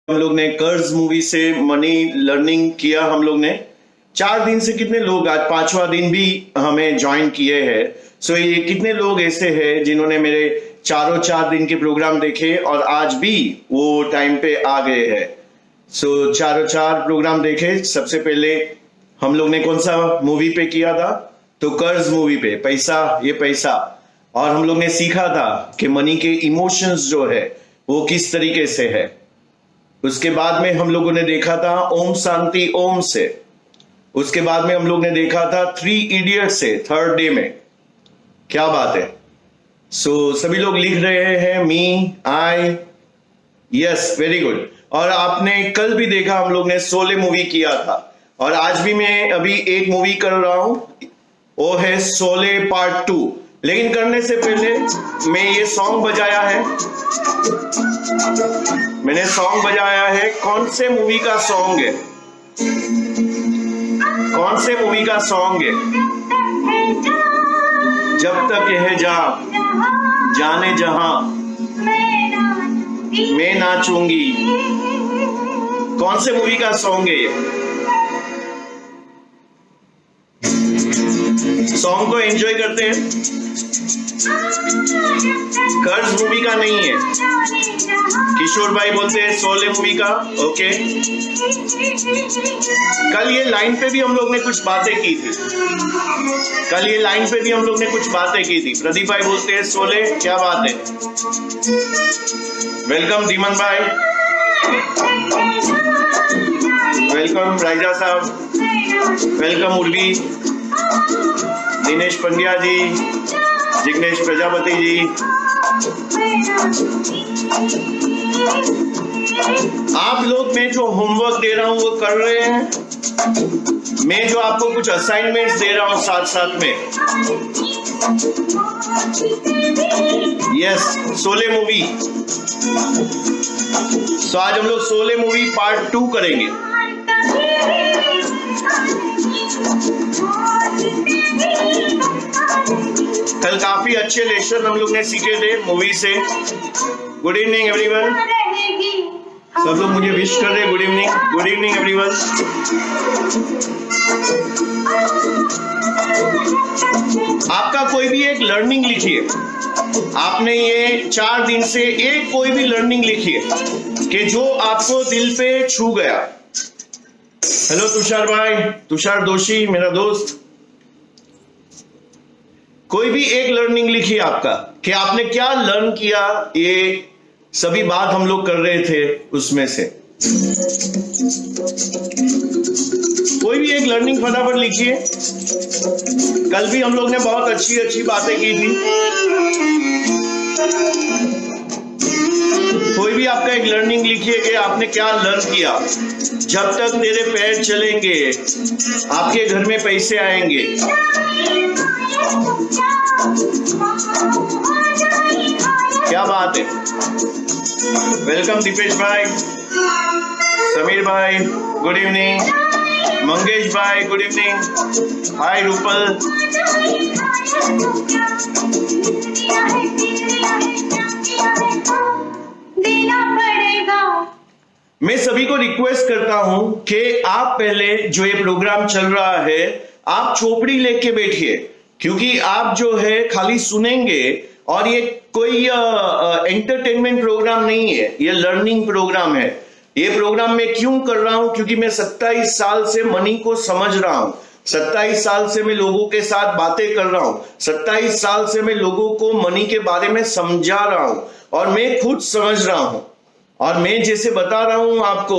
हम लोग ने कर्ज मूवी से मनी लर्निंग किया। हम लोग ने 4 दिन से कितने लोग आज 5वां दिन भी हमें ज्वाइन किए हैं। सो ये कितने लोग ऐसे हैं जिन्होंने मेरे चारों 4 दिन के प्रोग्राम देखे और आज भी वो टाइम पे आ गए हैं। सो चारों 4 प्रोग्राम देखे। सबसे पहले हम लोग ने कौन सा मूवी पे किया था? तो कर्ज मूवी पे, पैसा ये पैसा। और हम लोग ने सीखा था कि मनी के इमोशंस जो है वो किस तरीके से है। उसके बाद में हम लोगों ने देखा था ओम शांति ओम से। उसके बाद में हम लोग ने देखा था 3 इडियट से 3rd डे में। क्या बात है। सो सभी लोग लिख रहे हैं मी आई, यस वेरी गुड। और आपने कल भी देखा हम लोग ने शोले मूवी किया था और आज भी मैं अभी एक मूवी कर रहा हूं, वो है शोले पार्ट 2। लेकिन करने से पहले मैं ये सॉन्ग बजाया है, मैंने सॉन्ग बजाया है। कौन से मूवी का सॉन्ग है? कौन से मूवी का सॉन्ग है? जब तक यह जाने जहां मैं नाचूंगी। कौन से मूवी का सॉन्ग है ये? सॉन्ग को एंजॉय करते हैं। कर्ज मूवी का नहीं है, किशोर भाई बोलते हैं शोले मूवी का। ओके, कल ये लाइन पे भी हम लोग ने कुछ बातें की थी। कल ये लाइन पे भी हम लोग ने कुछ बातें की थी। प्रदीप भाई बोलते हैं शोले, क्या बात है। वेलकम दीमन भाई, वेलकम राजा साहब, वेलकम उर्वी, दिनेश पंड्या जी, जिग्नेश प्रजापति जी। आप लोग मैं जो होमवर्क दे रहा हूं वो कर रहे हैं। मैं जो आपको कुछ असाइनमेंट्स दे रहा हूं साथ साथ में। Yes, Sholay movie. तो आज हम लोग शोले मूवी पार्ट 2 करेंगे। कल काफी अच्छे लेसन हम लोग ने सीखे थे मूवी से। Good evening everyone. सब लोग मुझे विश कर रहे हैं good evening. Good evening everyone. आपका कोई भी एक लर्निंग लिखिए। आपने ये 4 दिन से एक कोई भी लर्निंग लिखिए कि जो आपको दिल पे छू गया। हेलो तुषार भाई, तुषार दोषी मेरा दोस्त। कोई भी एक लर्निंग लिखिए आपका कि आपने क्या लर्न किया। ये सभी बात हम लोग कर रहे थे उसमें से। कोई भी एक लर्निंग फटाफट लिखिए। कल भी हम लोग ने बहुत अच्छी अच्छी बातें की थी। कोई भी आपका एक लर्निंग लिखिए कि आपने क्या लर्न किया। जब तक तेरे पैर चलेंगे आपके घर में पैसे आएंगे। क्या बात है। वेलकम दीपेश भाई, समीर भाई गुड इवनिंग, मंगेश भाई गुड इवनिंग, हाय रूपल। मैं सभी को रिक्वेस्ट करता हूं कि आप पहले जो ये प्रोग्राम चल रहा है आप चोपड़ी लेके बैठिए, क्योंकि आप जो है खाली सुनेंगे और ये कोई एंटरटेनमेंट प्रोग्राम नहीं है, ये लर्निंग प्रोग्राम है। ये प्रोग्राम मैं क्यों कर रहा हूं? क्योंकि मैं 27 साल से मनी को समझ रहा हूं। 27 साल से मैं लोगों के साथ बातें कर रहा हूं। 27 साल से मैं लोगों को मनी के बारे में समझा रहा हूं और मैं खुद समझ रहा हूं। और मैं जैसे बता रहा हूं आपको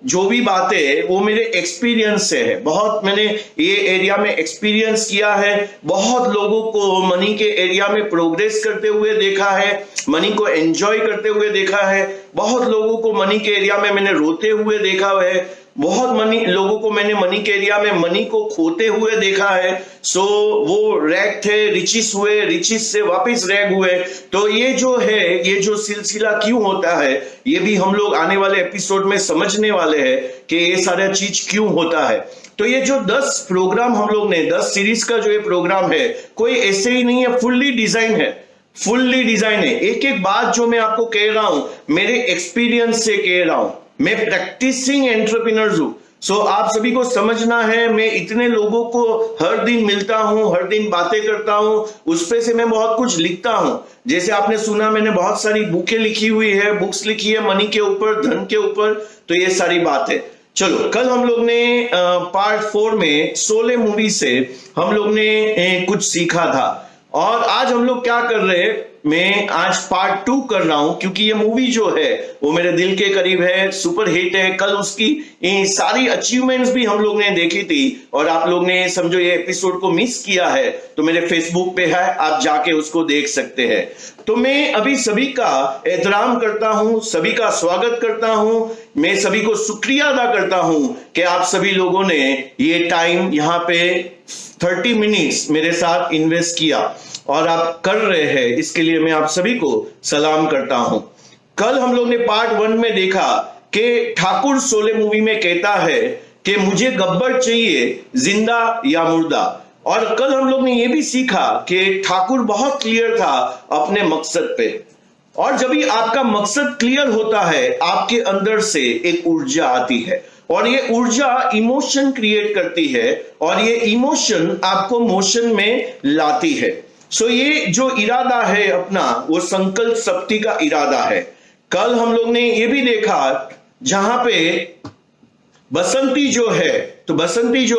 जो भी बातें वो मेरे एक्सपीरियंस से है। बहुत मैंने ये एरिया में एक्सपीरियंस किया है। बहुत लोगों को मनी के एरिया में प्रोग्रेस करते हुए देखा है, मनी को एंजॉय करते हुए देखा है। बहुत लोगों को मनी के एरिया में मैंने रोते हुए देखा है। बहुत लोगों को मैंने मनी के एरिया में मनी को खोते हुए देखा है। सो वो रैग थे, रिचिस हुए, रिचिस से वापस रैग हुए। तो ये जो है, ये जो सिलसिला क्यों होता है, ये भी हम लोग आने वाले एपिसोड में समझने वाले हैं कि ये सारा चीज क्यों होता है। तो ये जो 10 प्रोग्राम हम लोग ने 10 सीरीज का जो ये प्रोग्राम है, कोई ऐसे ही नहीं है, फुल्ली डिजाइन है। फुल्ली डिजाइन है। एक एक बात जो मैं आपको कह रहा हूं मेरे एक्सपीरियंस से कह रहा हूं, मैं प्रैक्टिसिंग एंटरप्रेन्योर हूं। सो आप सभी को समझना है, मैं इतने लोगों को हर दिन मिलता हूं, हर दिन बातें करता हूं, उस पे से मैं बहुत कुछ लिखता हूं। जैसे आपने सुना मैंने बहुत सारी बुकें लिखी हुई है, बुक्स लिखी है मनी के ऊपर, धन के ऊपर, तो ये सारी बात है। चलो, कल हम लोग ने पार्ट 4 में शोले मूवी से हम लोग ने कुछ सीखा था, और आज हम लोग क्या कर रहे हैं, मैं आज पार्ट 2 कर रहा हूं, क्योंकि ये मूवी जो है वो मेरे दिल के करीब है, सुपर हिट है। कल उसकी सारी अचीवमेंट्स भी हम लोग ने देखी थी, और आप लोग ने समझो ये एपिसोड को मिस किया है तो मेरे फेसबुक पे है, आप जाके उसको देख सकते हैं। तो मैं अभी सभी का एहतराम करता हूं, सभी का स्वागत करता हूं, मैं सभी को शुक्रिया अदा करता हूं कि आप सभी लोगों ने ये टाइम यहाँ पे 30 मिनट्स मेरे साथ इन्वेस्ट किया और आप कर रहे हैं, इसके लिए मैं आप सभी को सलाम करता हूं। कल हम लोग ने पार्ट 1 में देखा कि ठाकुर शोले मूवी में कहता है कि मुझे गब्बर चाहिए, जिंदा या मुर्दा। और कल हम लोग ने यह भी सीखा कि ठाकुर बहुत क्लियर था अपने मकसद पे, और जब भी आपका मकसद क्लियर होता है आपके अंदर से एक ऊर्जा आती है, और ये ऊर्जा इमोशन क्रिएट करती है, और ये इमोशन आपको मोशन में लाती है। सो ये जो इरादा है अपना, वो संकल्प शक्ति का इरादा है। कल हम लोग ने ये भी देखा जहां पे बसंती जो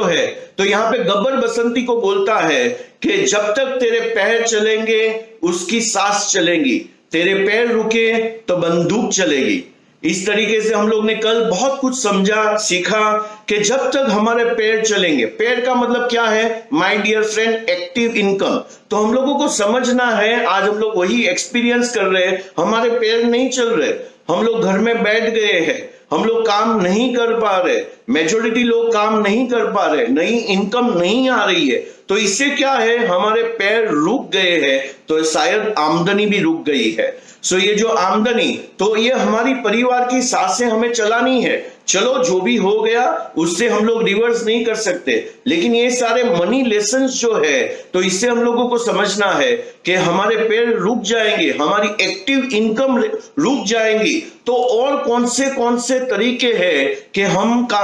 है, तो यहाँ पे गब्बर बसंती को बोलता है कि जब तक तेरे पैर चलेंगे उसकी सांस चलेंगी, तेरे पैर रुके तो बंदूक चलेगी। इस तरीके से हम लोग ने कल बहुत कुछ समझा, सीखा कि जब तक हमारे पैर चलेंगे, पैर का मतलब क्या है my dear friend, active income. तो हम लोगों को समझना है, आज हम लोग वही एक्सपीरियंस कर रहे हैं, हमारे पैर नहीं चल रहे, हम लोग घर में बैठ गए हैं, हम लोग काम नहीं कर पा रहे, मेजॉरिटी लोग काम नहीं कर पा रहे, नई इनकम नहीं आ रही है। तो इससे क्या है, हमारे पैर रुक गए हैं, तो शायद आमदनी भी रुक गई है। सो ये जो आमदनी, तो ये हमारी परिवार की सांसें हमें चलानी है। चलो जो भी हो गया उससे हम लोग रिवर्स नहीं कर सकते, लेकिन ये सारे मनी लेसन्स जो है, तो इससे हम लोगों को समझना है कि हमारे पैर रुक जाएंगे, हमारी एक्टिव इनकम रुक जाएंगी, तो और कौन से तरीके हैं कि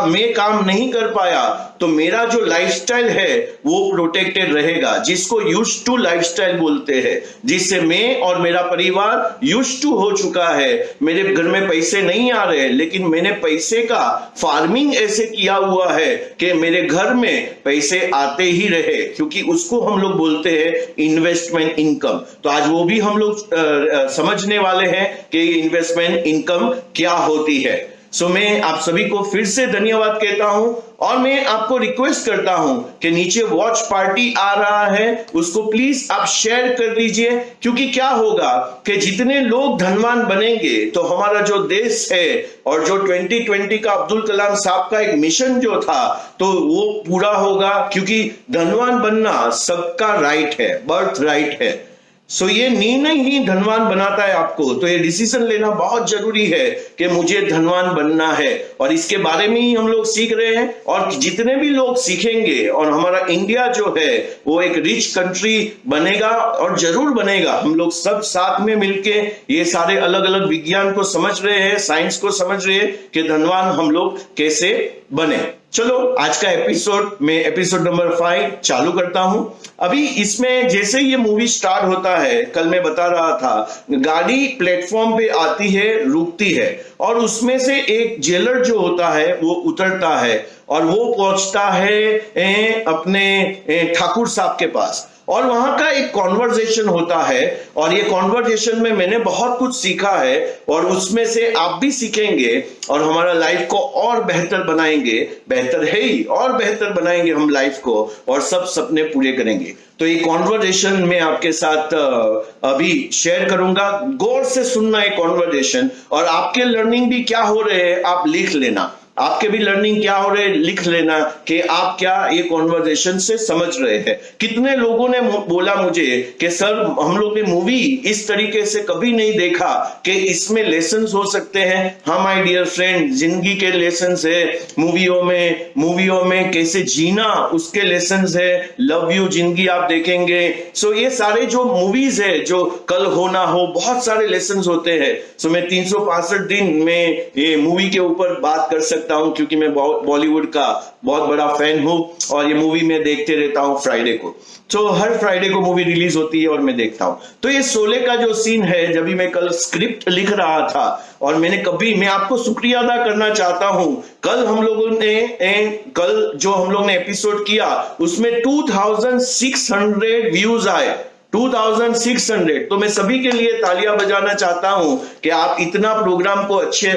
मैं काम नहीं कर पाया तो मेरा जो लाइफस्टाइल है वो प्रोटेक्टेड रहेगा, जिसको यूज्ड टू लाइफस्टाइल बोलते हैं, जिससे मैं और मेरा परिवार यूज्ड टू हो चुका है। मेरे घर में पैसे नहीं आ रहे, लेकिन मैंने पैसे का फार्मिंग ऐसे किया हुआ है कि मेरे घर में पैसे आते ही रहे, क्योंकि उसको हम लोग बोलते हैं इन्वेस्टमेंट इनकम। तो आज वो भी हम लोग समझने वाले हैं कि इन्वेस्टमेंट इनकम क्या होती है। सो मैं आप सभी को फिर से धन्यवाद कहता हूं, और मैं आपको रिक्वेस्ट करता हूं कि नीचे वॉच पार्टी आ रहा है, उसको प्लीज आप शेयर कर दीजिए, क्योंकि क्या होगा कि जितने लोग धनवान बनेंगे तो हमारा जो देश है, और जो 2020 का अब्दुल कलाम साहब का एक मिशन जो था, तो वो पूरा होगा, क्योंकि धनवान बनना सबका राइट है, बर्थ राइट है। सो ये निर्णय ही धनवान बनाता है आपको, तो ये डिसीजन लेना बहुत जरूरी है कि मुझे धनवान बनना है, और इसके बारे में ही हम लोग सीख रहे हैं। और जितने भी लोग सीखेंगे, और हमारा इंडिया जो है वो एक रिच कंट्री बनेगा, और जरूर बनेगा। हम लोग सब साथ में मिलके ये सारे अलग अलग विज्ञान को समझ रहे हैं, साइंस को समझ रहे हैं कि धनवान हम लोग कैसे बने। चलो आज का एपिसोड नंबर 5 चालू करता हूं। अभी इसमें जैसे ये मूवी स्टार्ट होता है, कल मैं बता रहा था, गाड़ी प्लेटफॉर्म पे आती है, रुकती है, और उसमें से एक जेलर जो होता है वो उतरता है, और वो पहुंचता है अपने ठाकुर साहब के पास, और वहां का एक कॉन्वर्जेशन होता है, और ये कॉन्वर्जेशन में मैंने बहुत कुछ सीखा है, और उसमें से आप भी सीखेंगे, और हमारा लाइफ को और बेहतर बनाएंगे, बेहतर है ही, और बेहतर बनाएंगे हम लाइफ को, और सब सपने पूरे करेंगे। तो ये कॉन्वर्जेशन में आपके साथ अभी शेयर करूंगा, गौर से सुनना है कॉन्वर्जेशन, और आपके लर्निंग भी क्या हो रहे हैं आप लिख लेना। आपके भी लर्निंग क्या हो रहे लिख लेना कि आप क्या ये कॉन्वर्जेशन से समझ रहे हैं। कितने लोगों ने बोला मुझे कि सर हम लोग ने मूवी इस तरीके से कभी नहीं देखा कि इसमें लेसन्स हो सकते हैं। हाँ माय डियर फ्रेंड, जिंदगी के लेसन्स है मूवियों में कैसे जीना उसके लेसन्स है। लव यू जिंदगी आप देखेंगे। सो ये सारे जो मूवीज है, जो कल हो ना हो, बहुत सारे लेसन्स होते हैं। सो मैं 365 दिन में ये मूवी के ऊपर बात कर सकता हूं क्योंकि मैं बॉलीवुड का बहुत बड़ा फैन हूं और ये मूवी मैं देखते रहता हूं फ्राइडे को। तो हर फ्राइडे को मूवी रिलीज होती है और मैं देखता हूं। तो ये शोले का जो सीन है, जब भी मैं कल स्क्रिप्ट लिख रहा था और मैं आपको शुक्रिया अदा करना चाहता हूं। कल जो हम लोग ने एपिसोड किया उसमें 2600 व्यूज आए। 2600। तो मैं सभी के लिए तालियां बजाना चाहता हूं कि आप इतना प्रोग्राम को अच्छे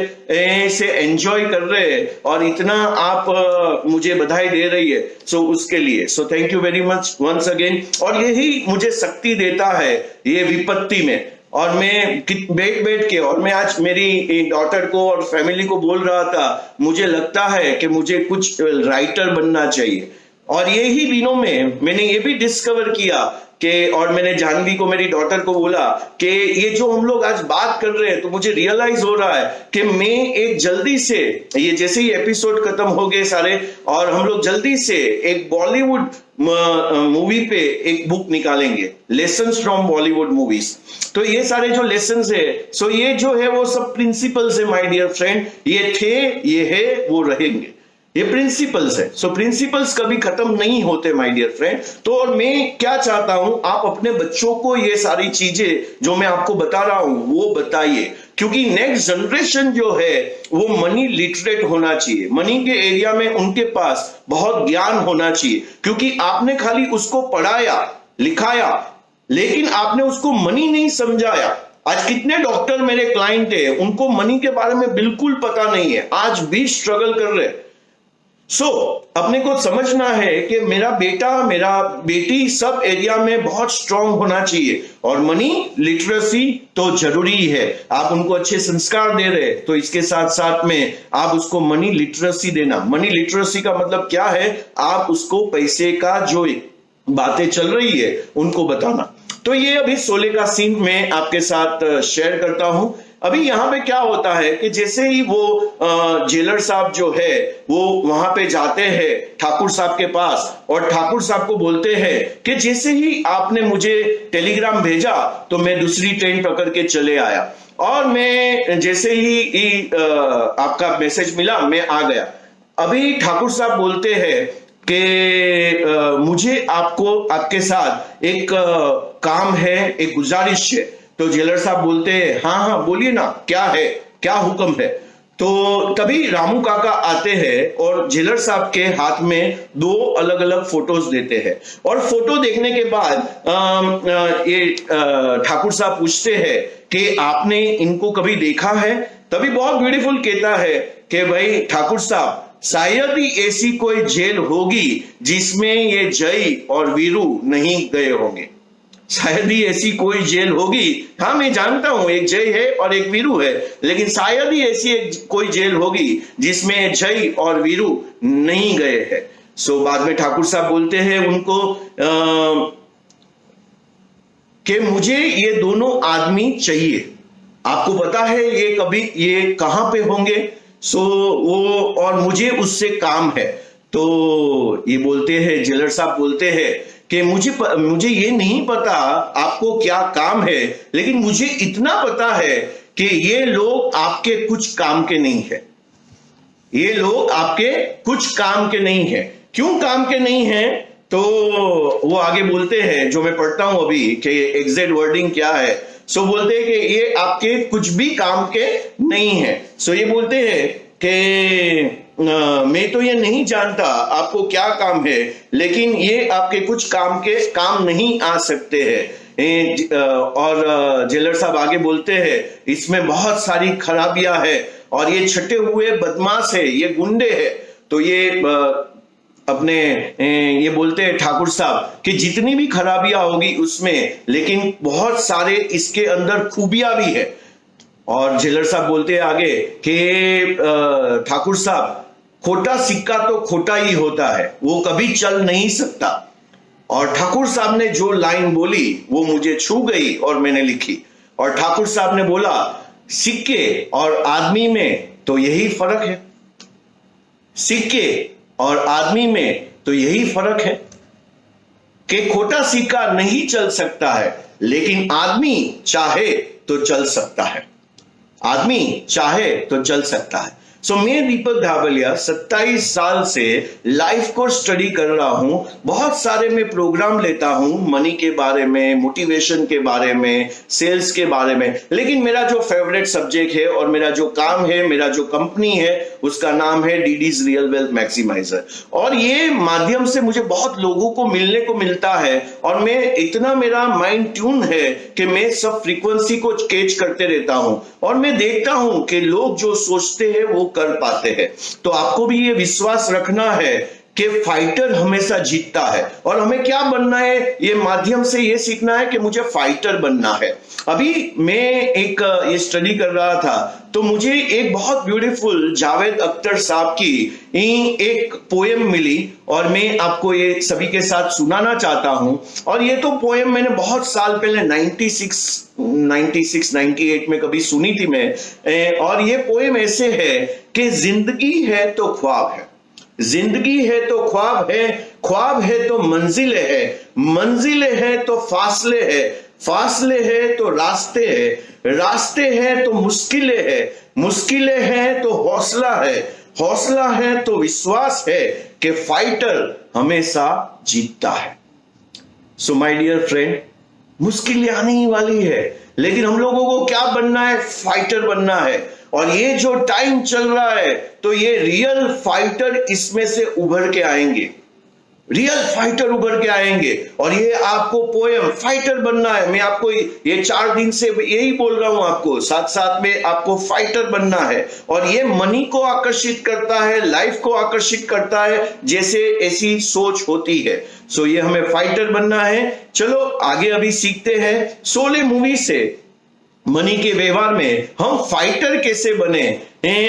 से एंजॉय कर रहे हैं और इतना आप मुझे बधाई दे रही है। सो उसके लिए thank you very much once again. और यही मुझे शक्ति देता है ये विपत्ति में। और मैं बैठ के और मैं आज मेरी डॉटर को और फैमिली को बोल रहा था, मुझे लगता है कि मुझे कुछ राइटर बनना चाहिए। और यही दिनों में मैंने ये भी डिस्कवर किया कि, और मैंने जानवी को, मेरी डॉटर को बोला कि ये जो हम लोग आज बात कर रहे हैं, तो मुझे रियलाइज हो रहा है कि मैं एक जल्दी से, ये जैसे ही एपिसोड खत्म हो गए सारे और हम लोग जल्दी से एक बॉलीवुड मूवी पे एक बुक निकालेंगे, लेसन्स फ्रॉम बॉलीवुड मूवीज। तो ये सारे जो लेसन्स है, सो ये जो है वो सब प्रिंसिपल्स है माय डियर फ्रेंड। ये थे, ये है, वो रहेंगे। ये प्रिंसिपल्स है। सो प्रिंसिपल्स कभी खत्म नहीं होते माय डियर फ्रेंड। तो और मैं क्या चाहता हूं, आप अपने बच्चों को ये सारी चीजें जो मैं आपको बता रहा हूं वो बताइए, क्योंकि नेक्स्ट जनरेशन जो है वो मनी लिटरेट होना चाहिए। मनी के एरिया में उनके पास बहुत ज्ञान होना चाहिए, क्योंकि आपने खाली उसको पढ़ाया लिखाया लेकिन आपने उसको मनी नहीं समझाया। आज कितने डॉक्टर मेरे क्लाइंट है, उनको मनी के बारे में बिल्कुल पता नहीं है, आज भी स्ट्रगल कर रहे हैं। अपने को समझना है कि मेरा बेटा मेरा बेटी सब एरिया में बहुत स्ट्रांग होना चाहिए और मनी लिटरेसी तो जरूरी है। आप उनको अच्छे संस्कार दे रहे, तो इसके साथ साथ में आप उसको मनी लिटरेसी देना। मनी लिटरेसी का मतलब क्या है, आप उसको पैसे का जो बातें चल रही है उनको बताना। तो ये अभी शोले का सीन मैं आपके साथ शेयर करता हूं। अभी यहां पे क्या होता है कि जैसे ही वो जेलर साहब जो है वो वहां पे जाते हैं ठाकुर साहब के पास और ठाकुर साहब को बोलते हैं कि जैसे ही आपने मुझे टेलीग्राम भेजा तो मैं दूसरी ट्रेन पकड़ के चले आया और मैं जैसे ही आपका मैसेज मिला मैं आ गया। अभी ठाकुर साहब बोलते हैं कि मुझे आपके साथ एक काम है, एक गुजारिश है। तो जेलर साहब बोलते हैं हाँ हाँ बोलिए ना, क्या है, क्या हुक्म है। तो तभी रामू काका आते हैं और जेलर साहब के हाथ में 2 अलग अलग फोटोज देते हैं और फोटो देखने के बाद ये ठाकुर साहब पूछते हैं कि आपने इनको कभी देखा है। तभी बहुत ब्यूटीफुल कहता है कि भाई ठाकुर साहब, शायद ही ऐसी कोई जेल होगी जिसमें ये जय और वीरू नहीं गए होंगे। शायद ही ऐसी कोई जेल होगी, हाँ मैं जानता हूं एक जय है और एक वीरू है, लेकिन शायद ही ऐसी कोई जेल होगी जिसमें जय और वीरू नहीं गए हैं। बाद में ठाकुर साहब बोलते हैं उनको कि मुझे ये दोनों आदमी चाहिए। आपको पता है ये कहां पे होंगे? वो और मुझे उससे काम है। तो ये बोलते हैं, जेलर साहब बोलते हैं कि मुझे ये नहीं पता आपको क्या काम है, लेकिन मुझे इतना पता है कि ये लोग आपके कुछ काम के नहीं है। ये लोग आपके कुछ काम के नहीं है। क्यों काम के नहीं है? तो वो आगे बोलते हैं, जो मैं पढ़ता हूं अभी कि एग्जैक्ट वर्डिंग क्या है। बोलते हैं कि ये आपके कुछ भी काम के नहीं है। ये बोलते हैं कि मैं तो ये नहीं जानता आपको क्या काम है, लेकिन ये आपके कुछ काम नहीं आ सकते हैं। और जेलर साहब आगे बोलते हैं इसमें बहुत सारी खराबियां है और ये छटे हुए बदमाश है, ये गुंडे है। तो ये ये बोलते हैं ठाकुर साहब कि जितनी भी खराबियां होगी उसमें, लेकिन बहुत सारे इसके अंदर खूबियां भी है। और जेलर साहब बोलते हैं आगे कि ठाकुर साहब खोटा सिक्का तो खोटा ही होता है, वो कभी चल नहीं सकता। और ठाकुर साहब ने जो लाइन बोली वो मुझे छू गई और मैंने लिखी। और ठाकुर साहब ने बोला, सिक्के और आदमी में तो यही फर्क है, सिक्के और आदमी में तो यही फर्क है कि खोटा सिक्का नहीं चल सकता है, लेकिन आदमी चाहे तो चल सकता है, आदमी चाहे तो चल सकता है। सो मैं दीपक धाबलिया 27 साल से लाइफ को स्टडी कर रहा हूं। बहुत सारे मैं प्रोग्राम लेता हूं, मनी के बारे में, मोटिवेशन के बारे में, सेल्स के बारे में, लेकिन मेरा जो फेवरेट सब्जेक्ट है और मेरा जो काम है, मेरा जो कंपनी है, उसका नाम है डीडीज रियल वेल्थ मैक्सिमाइजर। और ये माध्यम से मुझे बहुत लोगों को मिलने को मिलता है और मैं इतना, मेरा माइंड ट्यून है कि मैं सब फ्रीक्वेंसी को कैच करते रहता हूं और मैं देखता हूं कि लोग जो सोचते हैं वो कर पाते हैं। तो आपको भी ये विश्वास रखना है कि फाइटर हमेशा जीतता है। और हमें क्या बनना है, ये माध्यम से ये सीखना है कि मुझे फाइटर बनना है। अभी मैं एक ये स्टडी कर रहा था तो मुझे एक बहुत ब्यूटीफुल जावेद अख्तर साहब की एक पोएम मिली और मैं आपको ये सभी के साथ सुनाना चाहता हूं। और ये तो पोएम मैंने बहुत साल पहले 96-98 में कभी सुनी थी मैं। और ये पोएम ऐसे है कि जिंदगी है तो ख्वाब है, जिंदगी है तो ख्वाब है, ख्वाब है तो मंजिल है, मंजिल है तो फासले है, फासले है तो रास्ते है, रास्ते हैं तो मुश्किलें है, मुश्किलें हैं तो हौसला है, हौसला है तो विश्वास है कि फाइटर हमेशा जीतता है। सो माय डियर फ्रेंड, मुश्किलें आने ही वाली है, लेकिन हम लोगों को क्या बनना है, फाइटर बनना है। और ये जो टाइम चल रहा है तो ये रियल फाइटर इसमें से उभर के आएंगे, रियल फाइटर उभर के आएंगे। और ये आपको पोएम फाइटर बनना है, मैं आपको ये 4 दिन से यही बोल रहा हूं आपको, साथ साथ में आपको फाइटर बनना है। और ये मनी को आकर्षित करता है, लाइफ को आकर्षित करता है, जैसे ऐसी सोच होती है। सो ये हमें फाइटर बनना है। चलो आगे अभी सीखते हैं। शोले मूवी से मनी के व्यवहार में हम फाइटर कैसे बने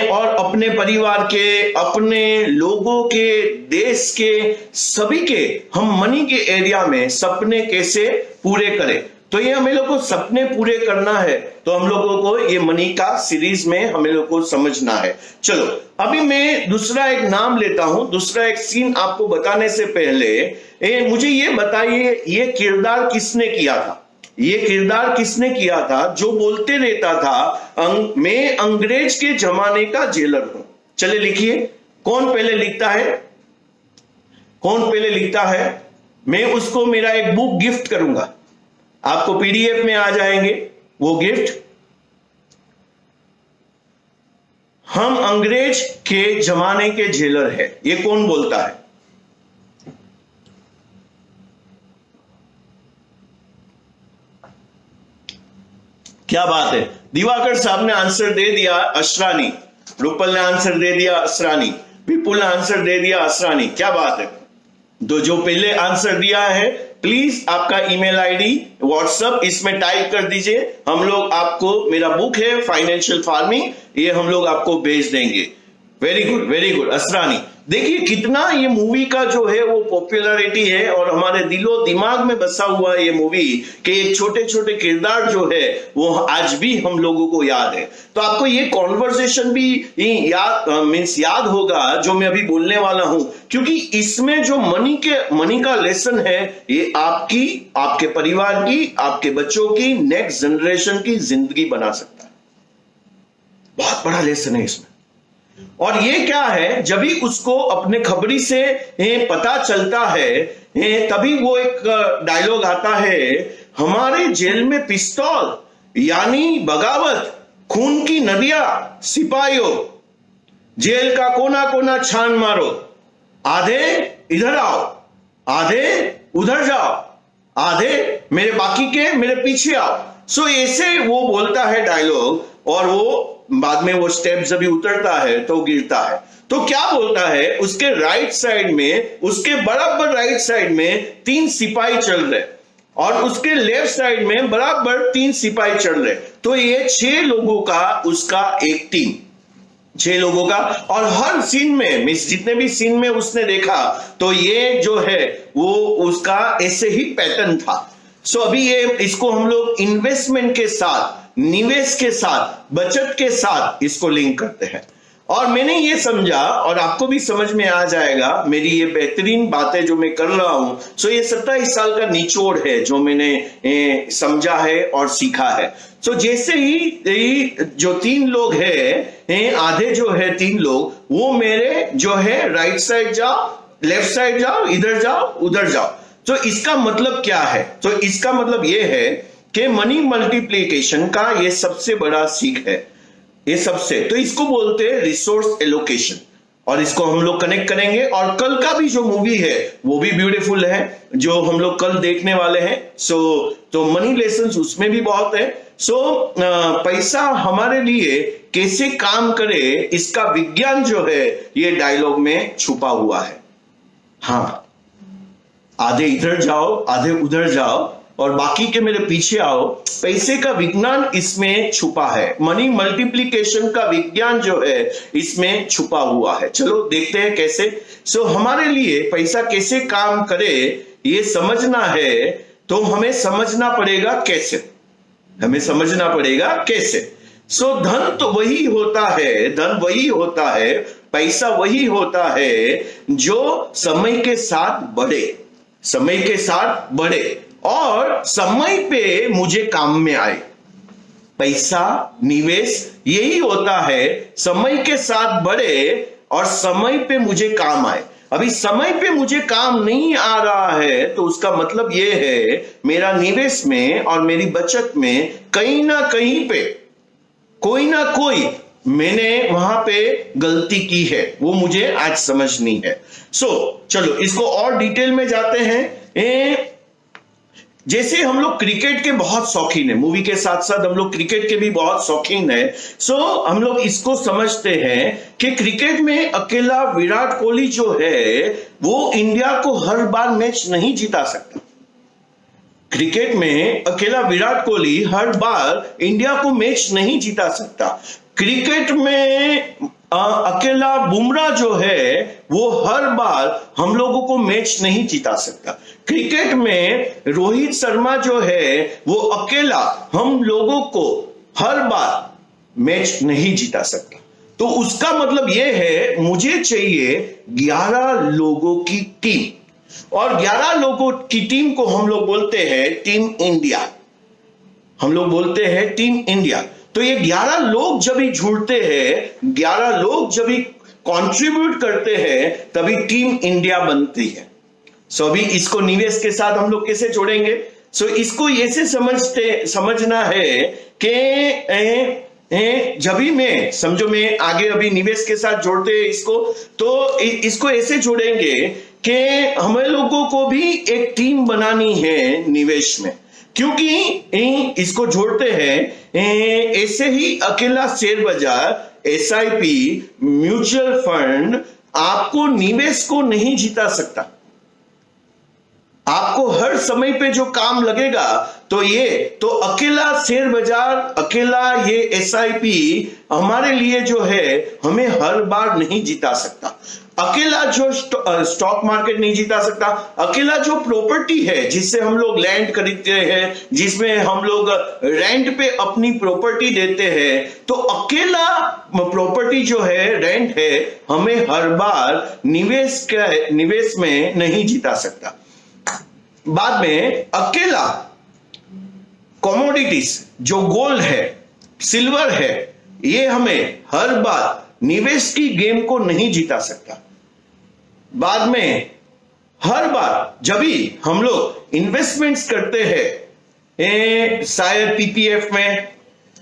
और अपने परिवार के, अपने लोगों के, देश के, सभी के हम मनी के एरिया में सपने कैसे पूरे करें। तो ये हमें लोग को सपने पूरे करना है तो हम लोगों को ये मनी का सीरीज में हमें लोग को समझना है। चलो अभी मैं दूसरा एक नाम लेता हूं, दूसरा एक सीन आपको बताने से पहले मुझे ये बताइए, ये किरदार किसने किया था, ये किरदार किसने किया था जो बोलते रहता था मैं अंग्रेज के जमाने का जेलर हूं। चले लिखिए, कौन पहले लिखता है, कौन पहले लिखता है। मैं उसको मेरा एक बुक गिफ्ट करूंगा, आपको पीडीएफ में आ जाएंगे वो गिफ्ट। हम अंग्रेज के जमाने के जेलर है, ये कौन बोलता है। क्या बात है, दिवाकर साहब ने आंसर दे दिया, असरानी। रूपल ने आंसर दे दिया, असरानी। विपुल ने आंसर दे दिया, असरानी। क्या बात है। तो जो पहले आंसर दिया है प्लीज आपका ईमेल आईडी व्हाट्सएप इसमें टाइप कर दीजिए, हम लोग आपको, मेरा बुक है फाइनेंशियल फार्मिंग, ये हम लोग आपको भेज देंगे। Very good, very good Asrani. देखिए कितना ये मूवी का जो है वो पॉपुलैरिटी है और हमारे दिलो दिमाग में बसा हुआ है ये मूवी के एक छोटे छोटे किरदार जो है वो आज भी हम लोगों को याद है। तो आपको ये कॉन्वर्सेशन भी याद होगा जो मैं अभी बोलने वाला हूं, क्योंकि इसमें जो मनी का लेसन है ये आपकी, आपके परिवार की, आपके बच्चों की, नेक्स्ट जनरेशन की जिंदगी बना सकता है। बहुत बड़ा लेसन है इसमें। और ये क्या है, जब भी उसको अपने खबरी से पता चलता है तभी वो एक डायलॉग आता है, हमारे जेल में पिस्तौल यानी बगावत, खून की नदियां, सिपाहियों, जेल का कोना कोना छान मारो, आधे इधर आओ, आधे उधर जाओ, आधे मेरे बाकी के मेरे पीछे आओ। सो ऐसे वो बोलता है डायलॉग, और वो बाद में वो स्टेप जब भी उतरता है तो गिरता है। तो क्या बोलता है, उसके राइट साइड में, उसके बराबर राइट साइड में 3 सिपाही चल रहे और उसके लेफ्ट साइड में बराबर 3 सिपाही चल रहे। तो ये 6 लोगों का उसका एक टीम, 6 लोगों का, और हर सीन में मीन्स जितने भी सीन में उसने देखा तो ये जो है वो उसका ऐसे ही पैटर्न था। सो अभी ये इसको हम लोग इन्वेस्टमेंट के साथ, निवेश के साथ, बचत के साथ इसको लिंक करते हैं। और मैंने ये समझा, और आपको भी समझ में आ जाएगा मेरी ये बेहतरीन बातें जो मैं कर रहा हूं, सो ये 27 साल का निचोड़ है जो मैंने समझा है और सीखा है। सो जैसे ही जो 3 लोग हैं, आधे जो है 3 लोग, वो मेरे जो है राइट साइड जाओ, लेफ्ट साइड जाओ, इधर जाओ, उधर जाओ। तो इसका मतलब क्या है? तो इसका मतलब ये है कि मनी मल्टीप्लिकेशन का ये सबसे बड़ा सीख है, ये सबसे, तो इसको बोलते हैं रिसोर्स एलोकेशन, और इसको हम लोग कनेक्ट करेंगे। और कल का भी जो मूवी है वो भी ब्यूटीफुल है जो हम लोग कल देखने वाले हैं। तो मनी लेसन्स उसमें भी बहुत है। पैसा हमारे लिए कैसे काम करे इसका विज्ञान जो है ये डायलॉग में छुपा हुआ है। हाँ, आधे इधर जाओ, आधे उधर जाओ, और बाकी के मेरे पीछे आओ। पैसे का विज्ञान इसमें छुपा है, मनी मल्टीप्लिकेशन का विज्ञान जो है इसमें छुपा हुआ है। चलो देखते हैं कैसे। हमारे लिए पैसा कैसे काम करे ये समझना है, तो हमें समझना पड़ेगा कैसे, हमें समझना पड़ेगा कैसे। धन तो वही होता है, धन वही होता है, पैसा वही होता है जो समय के साथ बढ़े, समय के साथ बढ़े और समय पे मुझे काम में आए। पैसा, निवेश यही होता है, समय के साथ बढ़े और समय पे मुझे काम आए। अभी समय पे मुझे काम नहीं आ रहा है तो उसका मतलब यह है मेरा निवेश में और मेरी बचत में कहीं ना कहीं पे कोई ना कोई मैंने वहां पे गलती की है, वो मुझे आज समझनी है। चलो इसको और डिटेल में जाते हैं। जैसे हम लोग क्रिकेट के बहुत शौकीन है, मूवी के साथ साथ हम लोग क्रिकेट के भी बहुत शौकीन है। हम लोग इसको समझते हैं कि क्रिकेट में अकेला विराट कोहली जो है वो इंडिया को हर बार मैच नहीं जिता सकता। क्रिकेट में अकेला विराट कोहली हर बार इंडिया को मैच नहीं जिता सकता। क्रिकेट में अकेला बुमराह जो है वो हर बार हम लोगों को मैच नहीं जिता सकता। क्रिकेट में रोहित शर्मा जो है वो अकेला हम लोगों को हर बार मैच नहीं जिता सकता। तो उसका मतलब यह है मुझे चाहिए 11 लोगों की टीम, और 11 लोगों की टीम को हम लोग बोलते हैं टीम इंडिया, हम लोग बोलते हैं टीम इंडिया। तो ये 11 लोग जब भी जुड़ते हैं, 11 लोग जब भी कंट्रीब्यूट करते हैं तभी टीम इंडिया बनती है। अभी इसको निवेश के साथ हम लोग कैसे जोड़ेंगे? इसको ऐसे समझना है कि जब भी मैं समझो मैं आगे अभी निवेश के साथ जोड़ते हैं इसको, तो इसको ऐसे जोड़ेंगे कि हमें लोगों को भी एक टीम बनानी है निवेश में, क्योंकि इसको जोड़ते हैं ऐसे ही अकेला शेयर बाजार, SIP, म्यूचुअल फंड आपको निवेश को नहीं जीता सकता। आपको हर समय पे जो काम लगेगा तो अकेला शेयर बाजार, अकेला ये SIP हमारे लिए जो है हमें हर बार नहीं जिता सकता। अकेला जो स्टॉक मार्केट नहीं जिता सकता। अकेला जो प्रॉपर्टी है जिससे हम लोग लैंड खरीदते हैं, जिसमें हम लोग रेंट पे अपनी प्रॉपर्टी देते हैं, तो अकेला प्रॉपर्टी जो है, रेंट है, हमें हर बार निवेश में नहीं जिता सकता। बाद में अकेला कमोडिटीज जो गोल्ड है, सिल्वर है, ये हमें हर बार निवेश की गेम को नहीं जिता सकता। बाद में हर बार जब भी हम लोग इन्वेस्टमेंट्स करते हैं, शायद PPF में,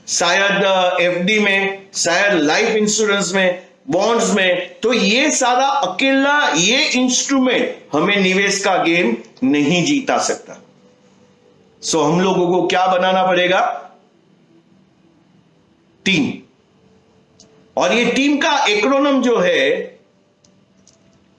शायद FD में, शायद लाइफ इंश्योरेंस में, बॉन्ड्स में, तो ये सारा अकेला ये इंस्ट्रूमेंट हमें निवेश का गेम नहीं जीता सकता। हम लोगों को क्या बनाना पड़ेगा? टीम। और ये टीम का एक्रोनम जो है,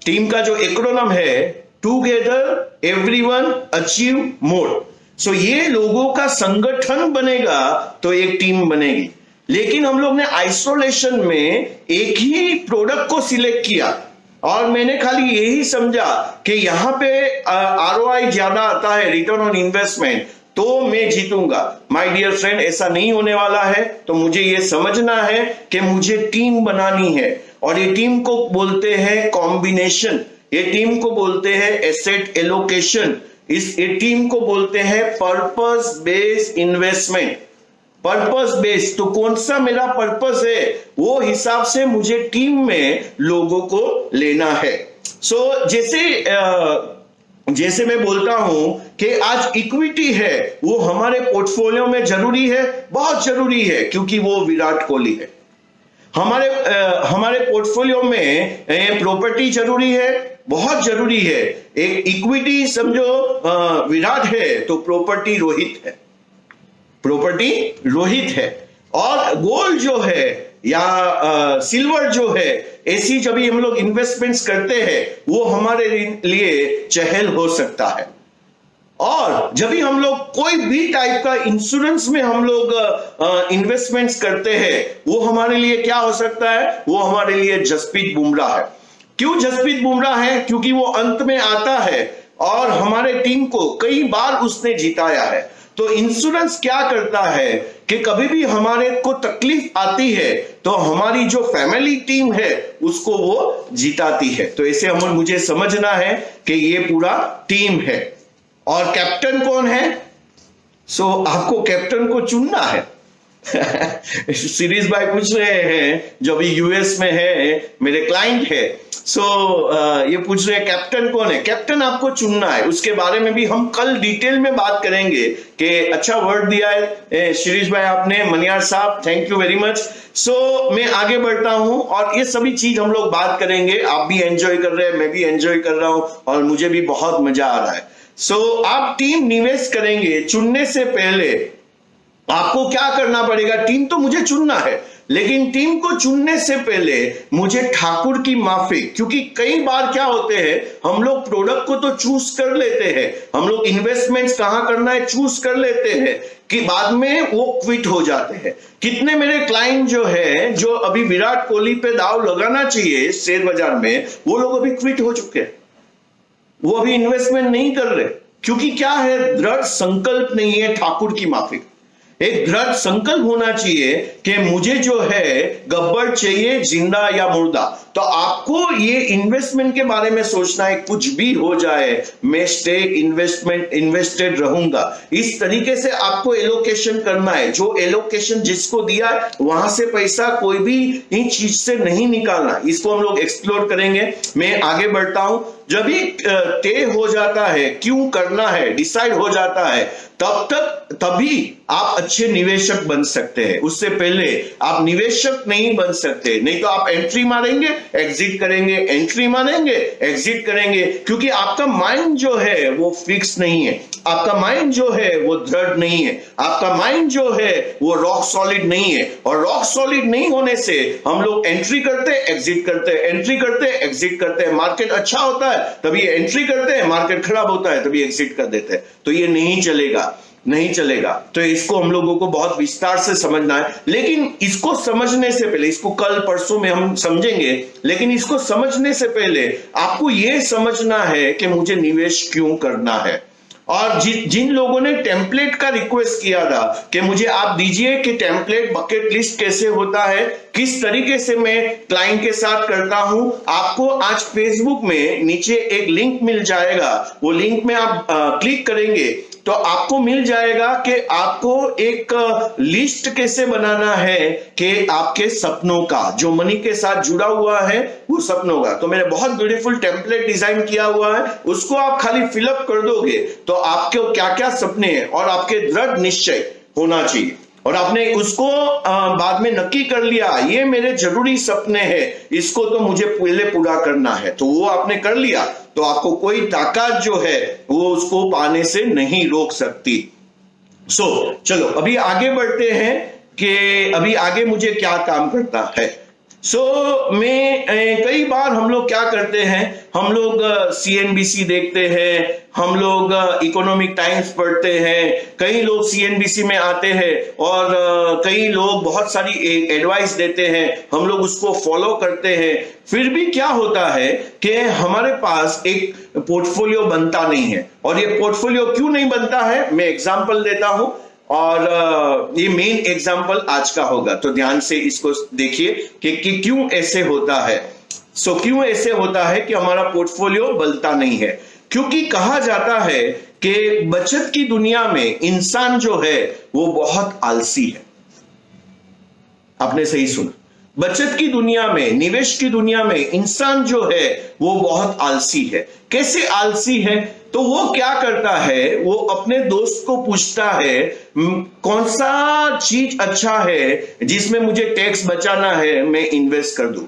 टीम का जो एक्रोनम है, टुगेदर एवरीवन अचीव मोर। ये लोगों का संगठन बनेगा तो एक टीम बनेगी। लेकिन हम लोग ने आइसोलेशन में एक ही प्रोडक्ट को सिलेक्ट किया और मैंने खाली यही समझा कि यहां पे आरओआई ज्यादा आता है, रिटर्न ऑन इन्वेस्टमेंट, तो मैं जीतूंगा। माय डियर फ्रेंड, ऐसा नहीं होने वाला है। तो मुझे ये समझना है कि मुझे टीम बनानी है और ये टीम को बोलते हैं कॉम्बिनेशन, ये टीम को बोलते हैं एसेट एलोकेशन, ये टीम को बोलते हैं purpose based investment. Purpose based, तो कौन सा मेरा पर्पस है वो हिसाब से मुझे टीम में लोगों को लेना है। सो जैसे मैं बोलता हूं कि आज इक्विटी है वो हमारे पोर्टफोलियो में जरूरी है, बहुत जरूरी है, क्योंकि वो विराट कोहली है। हमारे पोर्टफोलियो में प्रॉपर्टी जरूरी है, बहुत जरूरी है। एक इक्विटी समझो विराट है तो प्रॉपर्टी रोहित है, प्रॉपर्टी रोहित है। और गोल्ड जो है या सिल्वर जो है, ऐसी जब भी हम लोग इन्वेस्टमेंट्स करते हैं वो हमारे लिए चहल हो सकता है। और जब भी हम लोग कोई भी टाइप का इंश्योरेंस में हम लोग इन्वेस्टमेंट्स करते हैं वो हमारे लिए क्या हो सकता है, वो हमारे लिए जसप्रीत बुमराह है। क्यों जसप्रीत बुमराह है? क्योंकि वो अंत में आता है और हमारे टीम को कई बार उसने जिताया है। तो इंश्योरेंस क्या करता है कि कभी भी हमारे को तकलीफ आती है तो हमारी जो फैमिली टीम है उसको वो जिताती है। तो ऐसे मुझे समझना है कि ये पूरा टीम है। और कैप्टन कौन है? आपको कैप्टन को चुनना है। सीरीज भाई पूछ रहे हैं, जो अभी यूएस में है, मेरे क्लाइंट है। ये पूछ रहे हैं कैप्टन कौन है। कैप्टन आपको चुनना है, उसके बारे में भी हम कल डिटेल में बात करेंगे कि अच्छा वर्ड दिया है शिरीष भाई आपने, मनियार साहब, थैंक यू वेरी मच। मैं आगे बढ़ता हूं और ये सभी चीज हम लोग बात करेंगे। आप भी एंजॉय कर रहे हैं, मैं भी एंजॉय कर रहा हूं और मुझे भी बहुत मजा आ रहा है। आप टीम निवेश करेंगे, चुनने से पहले आपको क्या करना पड़ेगा? टीम तो मुझे चुनना है, लेकिन टीम को चुनने से पहले मुझे ठाकुर की माफी, क्योंकि कई बार क्या होते हैं, हम लोग प्रोडक्ट को तो चूज कर लेते हैं, हम लोग इन्वेस्टमेंट्स कहां करना है चूज कर लेते हैं, कि बाद में वो क्विट हो जाते हैं। कितने मेरे क्लाइंट जो है, जो अभी विराट कोहली पे दाव लगाना चाहिए शेयर बाजार में, वो लोग अभी क्विट हो चुके हैं, वो अभी इन्वेस्टमेंट नहीं कर रहे, क्योंकि क्या है, दृढ़ संकल्प नहीं है। ठाकुर की माफी, एक दृढ़ संकल्प होना चाहिए कि मुझे जो है गब्बर चाहिए, जिंदा या मुर्दा। तो आपको ये इन्वेस्टमेंट के बारे में सोचना है, कुछ भी हो जाए मैं इन्वेस्टेड रहूंगा। इस तरीके से आपको एलोकेशन करना है। जो एलोकेशन जिसको दिया है वहां से पैसा कोई भी इन चीज से नहीं निकालना। इसको हम लोग एक्सप्लोर करेंगे। मैं आगे बढ़ता हूं। जब भी तय हो जाता है क्यों करना है, डिसाइड हो जाता है, तभी आप अच्छे निवेशक बन सकते हैं। उससे पहले आप निवेशक नहीं बन सकते। नहीं तो आप एंट्री मारेंगे, एग्जिट करेंगे, एंट्री मारेंगे, एग्जिट करेंगे, क्योंकि आपका माइंड जो है वो फिक्स नहीं है, आपका माइंड जो है वो दृढ़ नहीं है, आपका माइंड जो है वो रॉक सॉलिड नहीं है। और रॉक सॉलिड नहीं होने से हम लोग एंट्री करते, एग्जिट करते, एंट्री करते, एग्जिट करते हैं। मार्केट अच्छा होता है तभी एंट्री करते हैं, मार्केट खराब होता है तभी एग्जिट कर देते हैं। तो ये नहीं चलेगा, नहीं चलेगा। तो इसको हम लोगों को बहुत विस्तार से समझना है। लेकिन इसको समझने से पहले, इसको कल परसों में हम समझेंगे, लेकिन इसको समझने से पहले आपको यह समझना है कि मुझे निवेश क्यों करना है। और जिन लोगों ने टेम्पलेट का रिक्वेस्ट किया था कि मुझे आप दीजिए कि टेम्पलेट बकेट लिस्ट कैसे होता है, किस तरीके से मैं क्लाइंट के साथ करता हूं, आपको आज फेसबुक में नीचे एक लिंक मिल जाएगा। वो लिंक में आप क्लिक करेंगे तो आपको मिल जाएगा कि आपको एक लिस्ट कैसे बनाना है कि आपके सपनों का, जो मनी के साथ जुड़ा हुआ है वो सपनों का। तो मैंने बहुत ब्यूटीफुल टेम्पलेट डिजाइन किया हुआ है, उसको आप खाली फिलअप कर दोगे तो आपके क्या क्या सपने हैं और आपके दृढ़ निश्चय होना चाहिए। और आपने उसको बाद में नक्की कर लिया, ये मेरे जरूरी सपने हैं, इसको तो मुझे पहले पूरा करना है, तो वो आपने कर लिया तो आपको कोई ताकत जो है वो उसको पाने से नहीं रोक सकती। चलो अभी आगे बढ़ते हैं कि अभी आगे मुझे क्या काम करता है। मैं कई बार हम लोग क्या करते हैं, हम लोग CNBC देखते हैं, हम लोग इकोनॉमिक टाइम्स पढ़ते हैं, कई लोग CNBC में आते हैं और कई लोग बहुत सारी एडवाइस देते हैं, हम लोग उसको फॉलो करते हैं। फिर भी क्या होता है कि हमारे पास एक पोर्टफोलियो बनता नहीं है। और ये पोर्टफोलियो क्यों नहीं बनता है, मैं एग्जांपल देता हूं और ये मेन एग्जांपल आज का होगा, तो ध्यान से इसको देखिए कि क्यों ऐसे होता है। क्यों ऐसे होता है कि हमारा पोर्टफोलियो बनता नहीं है? क्योंकि कहा जाता है कि बचत की दुनिया में इंसान जो है वो बहुत आलसी है। आपने सही सुना, बचत की दुनिया में, निवेश की दुनिया में इंसान जो है वो बहुत आलसी है। कैसे आलसी है? तो वो क्या करता है, वो अपने दोस्त को पूछता है कौन सा चीज अच्छा है जिसमें मुझे टैक्स बचाना है, मैं इन्वेस्ट कर दूं।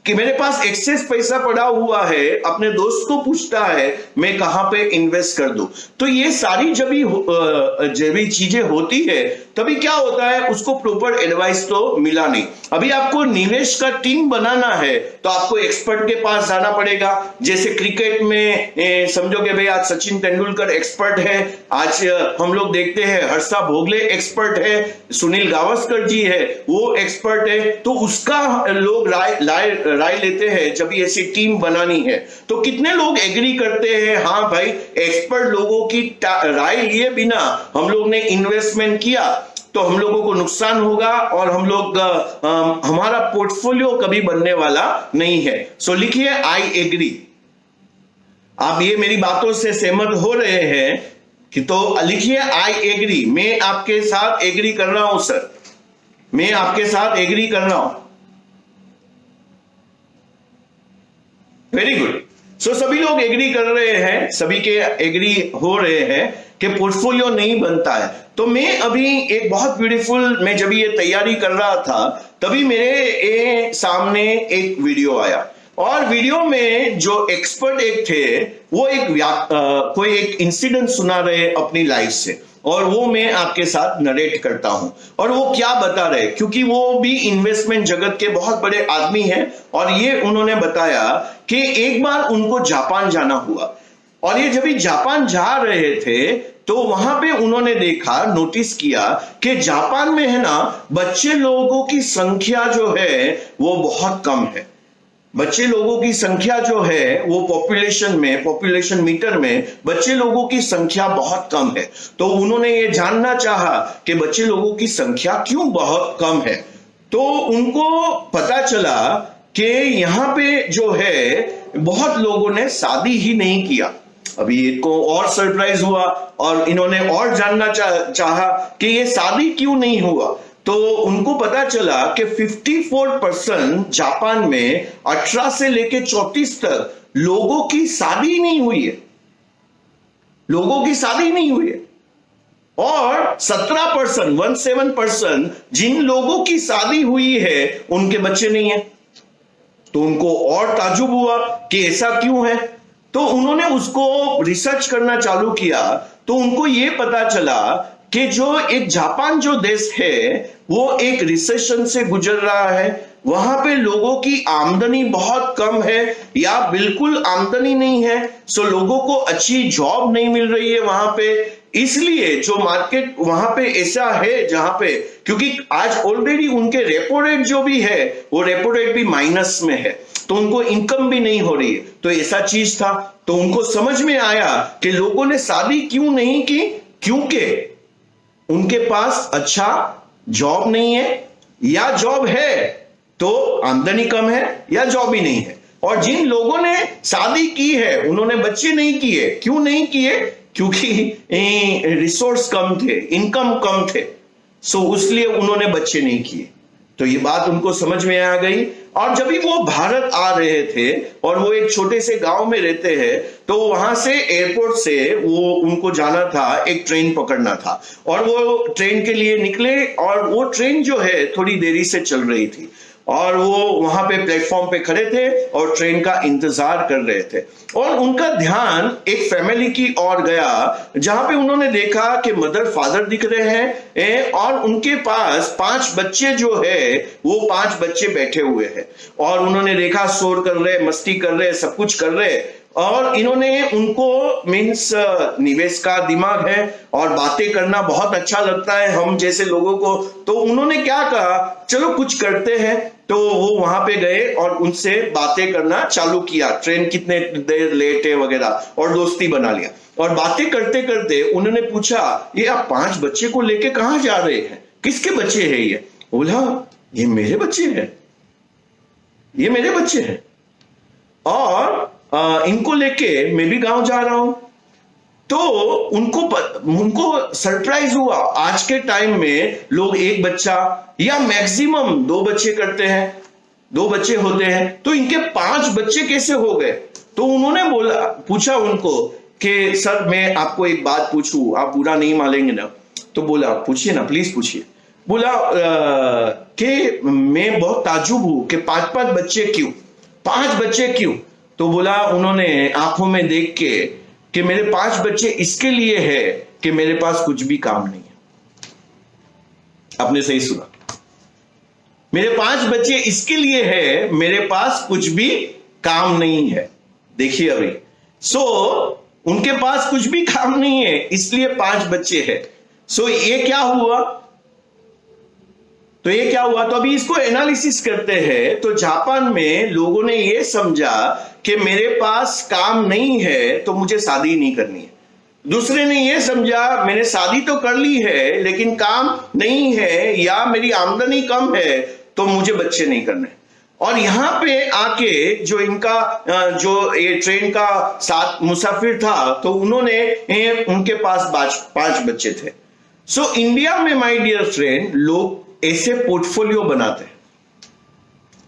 कि मेरे पास एक्सेस पैसा पड़ा हुआ है, अपने दोस्त को पूछता है मैं कहां पे इन्वेस्ट कर दूं। तो ये सारी जब भी चीजें होती है तभी क्या होता है, उसको प्रॉपर एडवाइस तो मिला नहीं। अभी आपको निवेश का टीम बनाना है तो आपको एक्सपर्ट के पास जाना पड़ेगा। जैसे क्रिकेट में समझोगे भाई आज सचिन तेंदुलकर एक्सपर्ट है, आज हम लोग देखते हैं हर्षा भोगले एक्सपर्ट है, सुनील गावस्कर जी है वो एक्सपर्ट है, तो उसका लोग राय लेते हैं जब भी ऐसी टीम बनानी है। तो कितने लोग एग्री करते हैं, हाँ भाई एक्सपर्ट लोगों की राय लिए बिना हम लोग ने इन्वेस्टमेंट किया तो हम लोगों को नुकसान होगा और हम लोग हमारा पोर्टफोलियो कभी बनने वाला नहीं है। लिखिए आई एग्री। आप ये मेरी बातों से सहमत हो रहे हैं कि, तो लिखिए आई एग्री। मैं आपके साथ एग्री कर रहा हूं सर, मैं आपके साथ एग्री कर रहा हूं। Very good. सभी लोग एग्री कर रहे हैं, सभी के एग्री हो रहे हैं कि पोर्टफोलियो नहीं बनता है। तो मैं अभी एक बहुत ब्यूटीफुल, मैं जब ये तैयारी कर रहा था तभी मेरे सामने एक वीडियो आया और वीडियो में जो एक्सपर्ट एक थे वो कोई एक इंसिडेंट सुना रहे अपनी लाइफ से, और वो मैं आपके साथ नरेट करता हूं। और वो क्या बता रहे, क्योंकि वो भी इन्वेस्टमेंट जगत के बहुत बड़े आदमी हैं, और ये उन्होंने बताया कि एक बार उनको जापान जाना हुआ और ये जब भी जापान जा रहे थे तो वहां पे उन्होंने देखा, नोटिस किया कि जापान में है ना बच्चे लोगों की संख्या जो है वो बहुत कम है। बच्चे लोगों की संख्या जो है वो पॉपुलेशन मीटर में बच्चे लोगों की संख्या बहुत कम है। तो उन्होंने ये जानना चाहा कि बच्चे लोगों की संख्या क्यों बहुत कम है। तो उनको पता चला कि यहाँ पे जो है बहुत लोगों ने शादी ही नहीं किया। अभी इनको और सरप्राइज हुआ और इन्होंने और जानना चाहा कि ये शादी क्यों नहीं हुआ। तो उनको पता चला कि 54% जापान में 18 से लेके 34 तक लोगों की शादी नहीं हुई है, लोगों की शादी नहीं हुई है। और 17% जिन लोगों की शादी हुई है उनके बच्चे नहीं है। तो उनको और ताज्जुब हुआ कि ऐसा क्यों है। तो उन्होंने उसको रिसर्च करना चालू किया तो उनको ये पता चला कि जो एक जापान जो देश है वो एक रिसेशन से गुजर रहा है। वहां पे लोगों की आमदनी बहुत कम है या बिल्कुल आमदनी नहीं है। लोगों को अच्छी जॉब नहीं मिल रही है वहां पे। इसलिए जो मार्केट वहां पे ऐसा है जहां पे, क्योंकि आज ऑलरेडी उनके रेपो रेट जो भी है वो रेपो रेट भी माइनस में है, तो उनको इनकम भी नहीं हो रही है। तो ऐसा चीज था। तो उनको समझ में आया कि लोगों ने शादी क्यों नहीं की, क्योंकि उनके पास अच्छा जॉब नहीं है, या जॉब है तो आमदनी कम है, या जॉब ही नहीं है। और जिन लोगों ने शादी की है उन्होंने बच्चे नहीं किए। क्यों नहीं किए? क्योंकि रिसोर्स कम थे, इनकम कम थे, इसलिए उन्होंने बच्चे नहीं किए। तो ये बात उनको समझ में आ गई। और जब भी वो भारत आ रहे थे और वो एक छोटे से गांव में रहते हैं, तो वहां से एयरपोर्ट से वो उनको जाना था, एक ट्रेन पकड़ना था और वो ट्रेन के लिए निकले और वो ट्रेन जो है थोड़ी देरी से चल रही थी। और वो वहां पे प्लेटफॉर्म पे खड़े थे और ट्रेन का इंतजार कर रहे थे। और उनका ध्यान एक फैमिली की ओर गया जहां पे उन्होंने देखा कि मदर फादर दिख रहे हैं और उनके पास 5 बच्चे जो है वो 5 बच्चे बैठे हुए हैं और उन्होंने देखा शोर कर रहे, मस्ती कर रहे, सब कुछ कर रहे। और इन्होंने उनको मीन्स निवेश का दिमाग है और बातें करना बहुत अच्छा लगता है हम जैसे लोगों को, तो उन्होंने क्या कहा, चलो कुछ करते हैं। तो वो वहां पे गए और उनसे बातें करना चालू किया, ट्रेन कितने देर लेट है वगैरह, और दोस्ती बना लिया। और बातें करते करते उन्होंने पूछा, ये आप 5 बच्चे को लेके कहां जा रहे हैं, किसके बच्चे हैं ये? बोला, ये मेरे बच्चे हैं, ये मेरे बच्चे हैं और इनको लेके मैं भी गांव जा रहा हूं। तो उनको सरप्राइज हुआ। आज के टाइम में लोग एक बच्चा या मैक्सिमम 2 बच्चे करते हैं, 2 बच्चे होते हैं, तो इनके 5 बच्चे कैसे हो गए? तो उन्होंने पूछा उनको कि सर मैं आपको एक बात पूछूं, आप बुरा नहीं मानेंगे ना? तो बोला, पूछिए ना, प्लीज पूछिए। बोला कि मैं बहुत ताज्जुब हूं कि 5-5 बच्चे क्यों, 5 बच्चे क्यों? तो बोला उन्होंने आंखों में देख के कि मेरे 5 बच्चे इसके लिए है कि मेरे पास कुछ भी काम नहीं है। आपने सही सुना, मेरे 5 बच्चे इसके लिए है मेरे पास कुछ भी काम नहीं है। देखिए अभी, सो उनके पास कुछ भी काम नहीं है इसलिए 5 बच्चे हैं। सो ये क्या हुआ? तो ये क्या हुआ? तो अभी इसको एनालिसिस करते हैं। तो जापान में लोगों ने ये समझा कि मेरे पास काम नहीं है तो मुझे शादी नहीं करनी है। दूसरे ने ये समझा, मैंने शादी तो कर ली है लेकिन काम नहीं है या मेरी आमदनी कम है तो मुझे बच्चे नहीं करने। और यहां पे आके जो इनका जो ये ट्रेन का साथ मुसाफिर था, तो उन्होंने उनके पास 5 बच्चे थे। सो इंडिया में माय डियर फ्रेंड, लोग ऐसे पोर्टफोलियो बनाते हैं,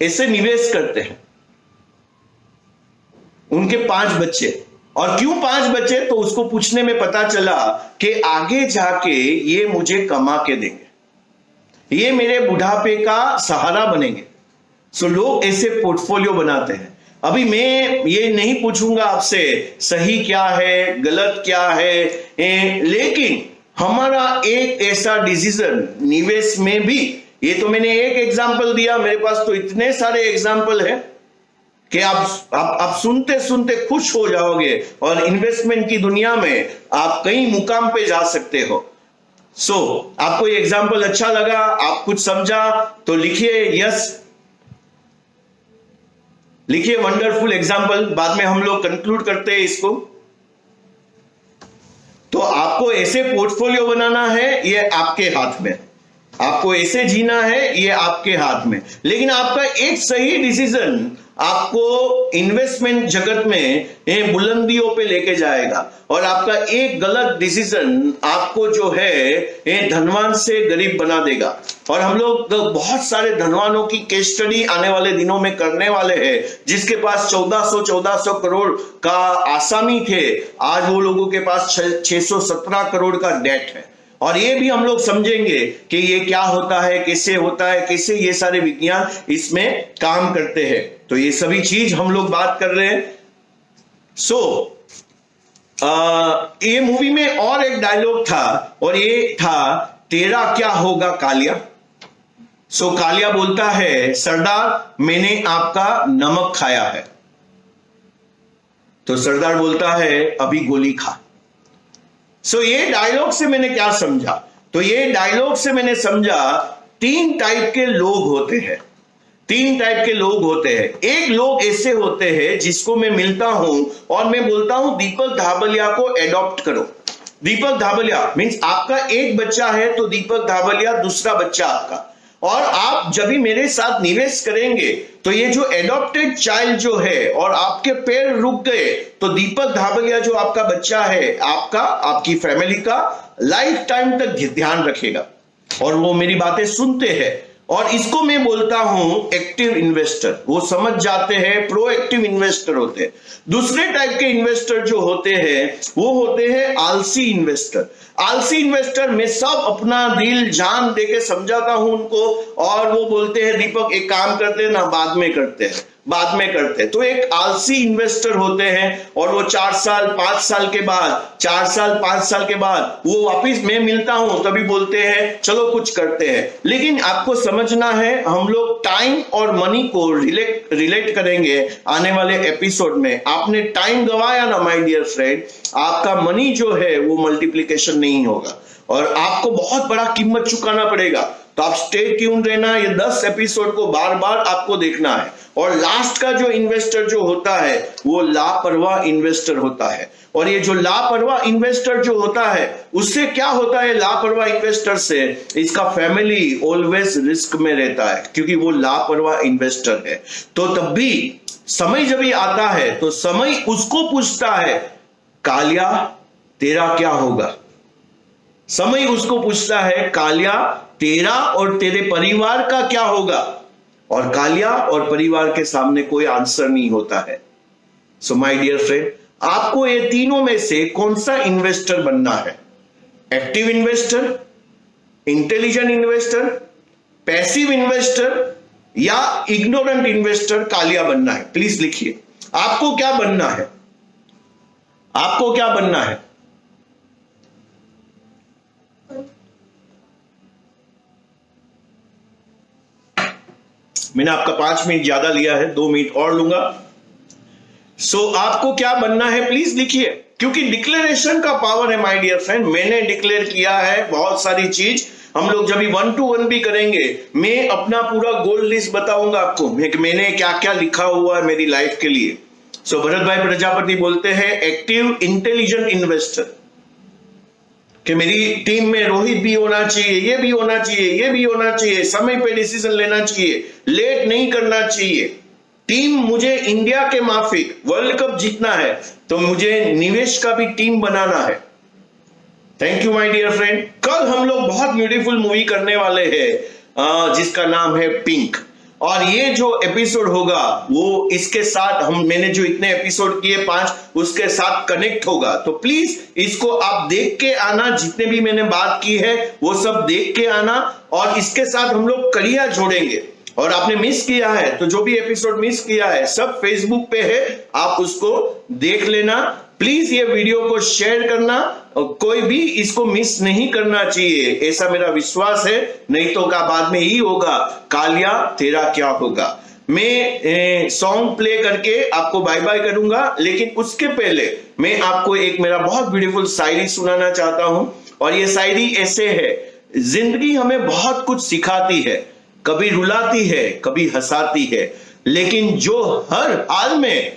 ऐसे निवेश करते हैं। उनके 5 बच्चे, और क्यों 5 बच्चे? तो उसको पूछने में पता चला कि आगे जाके ये मुझे कमा के देंगे, ये मेरे बुढ़ापे का सहारा बनेंगे। सो लोग ऐसे पोर्टफोलियो बनाते हैं। अभी मैं ये नहीं पूछूंगा आपसे सही क्या है, गलत क्या है, लेकिन हमारा एक ऐसा डिसीजन निवेश में भी, ये तो मैंने एक एग्जांपल दिया, मेरे पास तो इतने सारे एग्जांपल हैं कि आप सुनते सुनते खुश हो जाओगे और इन्वेस्टमेंट की दुनिया में आप कई मुकाम पे जा सकते हो। सो आपको ये एग्जांपल अच्छा लगा, आप कुछ समझा तो लिखिए यस, लिखिए वंडरफुल एग्जांपल। बाद में हम लोग कंक्लूड करते हैं इसको। तो आपको ऐसे पोर्टफोलियो बनाना है, ये आपके हाथ में, आपको ऐसे जीना है, ये आपके हाथ में। लेकिन आपका एक सही डिसीजन आपको इन्वेस्टमेंट जगत में बुलंदियों पे लेके जाएगा, और आपका एक गलत डिसीजन आपको जो है धनवान से गरीब बना देगा। और हम लोग बहुत सारे धनवानों की केस स्टडी आने वाले दिनों में करने वाले हैं, जिसके पास 1400 करोड़ का आसामी थे, आज वो लोगों के पास 617 करोड़ का डेट है। और ये भी हम लोग समझेंगे कि ये क्या होता है, कैसे होता है, कैसे ये सारे विज्ञान इसमें काम करते हैं। तो ये सभी चीज हम लोग बात कर रहे हैं। ये मूवी में और एक डायलॉग था, और ये था, तेरा क्या होगा कालिया। कालिया बोलता है, सरदार मैंने आपका नमक खाया है। तो सरदार बोलता है, अभी गोली खा। ये डायलॉग से मैंने क्या समझा? तो ये डायलॉग से मैंने समझा 3 टाइप के लोग होते हैं। 3 टाइप के लोग होते हैं। एक लोग ऐसे होते हैं जिसको मैं मिलता हूं और मैं बोलता हूं दीपक धाबलिया को एडॉप्ट करो। दीपक धाबलिया मीन्स आपका एक बच्चा है तो दीपक धाबलिया दूसरा बच्चा आपका। और आप जब भी मेरे साथ निवेश करेंगे तो ये जो एडॉप्टेड चाइल्ड जो है और आपके पैर रुक गए तो दीपक धाबलिया जो आपका बच्चा है, आपका, आपकी फैमिली का लाइफ टाइम तक ध्यान रखेगा। और वो मेरी बातें सुनते हैं और इसको मैं बोलता हूं एक्टिव इन्वेस्टर। वो समझ जाते हैं, प्रोएक्टिव इन्वेस्टर होते हैं। दूसरे टाइप के इन्वेस्टर जो होते हैं वो होते हैं आलसी इन्वेस्टर। आलसी इन्वेस्टर में सब अपना दिल जान देके समझाता हूं उनको, और वो बोलते हैं दीपक एक काम करते हैं ना, बाद में करते हैं, बाद में करते हैं। तो एक आलसी इन्वेस्टर होते हैं और वो 4 साल 5 साल के बाद, 4 साल 5 साल के बाद वो वापिस मैं मिलता हूं तभी बोलते हैं चलो कुछ करते हैं। लेकिन आपको समझना है, हम लोग टाइम और मनी को रिलेट करेंगे आने वाले एपिसोड में। आपने टाइम गवाया ना माय डियर फ्रेंड, आपका मनी जो है वो मल्टीप्लिकेशन नहीं होगा और आपको बहुत बड़ा कीमत चुकाना पड़ेगा। तो आप स्टे ट्यून रहना, ये 10 एपिसोड को बार बार आपको देखना है। और लास्ट का जो इन्वेस्टर जो होता है वो लापरवाह इन्वेस्टर होता है। और ये जो लापरवाह इन्वेस्टर जो होता है उससे क्या होता है, लापरवाह इन्वेस्टर से इसका फैमिली ऑलवेज रिस्क में रहता है क्योंकि वो लापरवाह इन्वेस्टर है। तो तब भी समय जब भी आता है तो समय उसको पूछता है कालिया तेरा क्या होगा। समय उसको पूछता है कालिया तेरा और तेरे परिवार का क्या होगा, और कालिया और परिवार के सामने कोई आंसर नहीं होता है। सो माय डियर फ्रेंड, आपको ये तीनों में से कौन सा इन्वेस्टर बनना है? Active investor, intelligent investor, passive investor या इग्नोरेंट इन्वेस्टर कालिया बनना है? प्लीज लिखिए, आपको क्या बनना है? आपको क्या बनना है? मैंने आपका 5 मिनट ज्यादा लिया है, 2 मिनट और लूंगा। सो आपको क्या बनना है प्लीज लिखिए, क्योंकि डिक्लेरेशन का पावर है माय डियर फ्रेंड। मैंने डिक्लेयर किया है बहुत सारी चीज। हम लोग जब 1 to 1 भी करेंगे, मैं अपना पूरा गोल लिस्ट बताऊंगा आपको, मैंने क्या क्या लिखा हुआ है मेरी लाइफ के लिए। सो भरत भाई प्रजापति बोलते हैं एक्टिव इंटेलिजेंट इन्वेस्टर, कि मेरी टीम में रोहित भी होना चाहिए, ये भी होना चाहिए, ये भी होना चाहिए, समय पे डिसीजन लेना चाहिए, लेट नहीं करना चाहिए। टीम मुझे इंडिया के माफिक वर्ल्ड कप जीतना है तो मुझे निवेश का भी टीम बनाना है। Thank you my dear friend. कल हम लोग बहुत ब्यूटीफुल मूवी करने वाले हैं जिसका नाम है पिंक, और ये जो एपिसोड होगा वो इसके साथ मैंने जो इतने एपिसोड किए 5 उसके साथ कनेक्ट होगा। तो प्लीज इसको आप देख के आना, जितने भी मैंने बात की है वो सब देख के आना, और इसके साथ हम लोग कड़ियां जोड़ेंगे। और आपने मिस किया है तो जो भी एपिसोड मिस किया है सब फेसबुक पे है, आप उसको देख लेना। प्लीज ये वीडियो को शेयर करना, कोई भी इसको मिस नहीं करना चाहिए, ऐसा मेरा विश्वास है। नहीं तो का बाद में ही होगा कालिया तेरा क्या होगा। मैं सॉन्ग प्ले करके आपको बाय बाय करूंगा, लेकिन उसके पहले मैं आपको एक मेरा बहुत ब्यूटीफुल शायरी सुनाना चाहता हूं। और ये शायरी ऐसे है, जिंदगी हमें बहुत कुछ सिखाती है, कभी रुलाती है कभी हंसाती है, लेकिन जो हर हाल में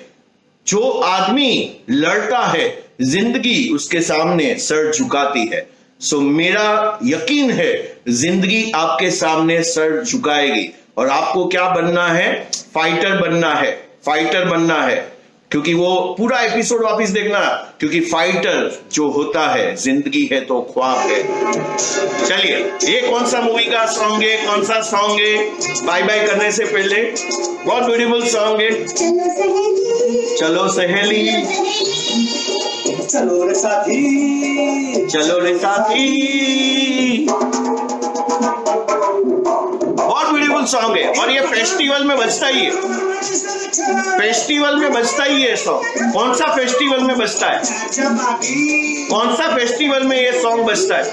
जो आदमी लड़ता है जिंदगी उसके सामने सर झुकाती है। सो मेरा यकीन है जिंदगी आपके सामने सर झुकाएगी। और आपको क्या बनना है? फाइटर बनना है, फाइटर बनना है। क्योंकि वो पूरा एपिसोड वापस देखना, क्योंकि फाइटर जो होता है जिंदगी है तो ख्वाब है। चलिए, ये कौन सा मूवी का सॉन्ग है, कौन सा सॉन्ग है? बाय बाय करने से पहले बहुत ब्यूटीफुल सॉन्ग है। चलो सहेली, चलो रे साथी, चलो रे साथी, बहुत ब्यूटीफुल सॉन्ग है। और ये फेस्टिवल में बजता ही है, फेस्टिवल में बजता ही है सॉन्ग। कौन सा फेस्टिवल में बजता है? कौन सा फेस्टिवल में ये सॉन्ग बजता है?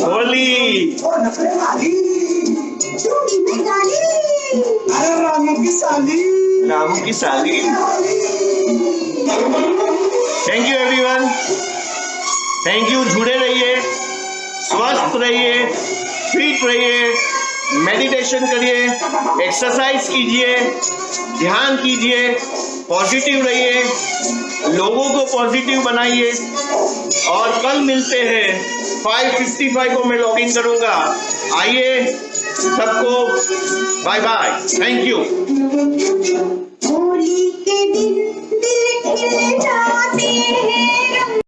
होली। रामू की साली, रामू की साली। Thank you everyone, thank you. जुड़े रहिए, स्वस्थ रहिए, फिट रहिए, मेडिटेशन करिए, एक्सरसाइज कीजिए, ध्यान कीजिए, पॉजिटिव रहिए, लोगों को पॉजिटिव बनाइए। और कल मिलते हैं 5:55 को मैं लॉग इन करूंगा। आइए सबको bye bye, thank you. Holi के दिन दिल खिल जाते हैं।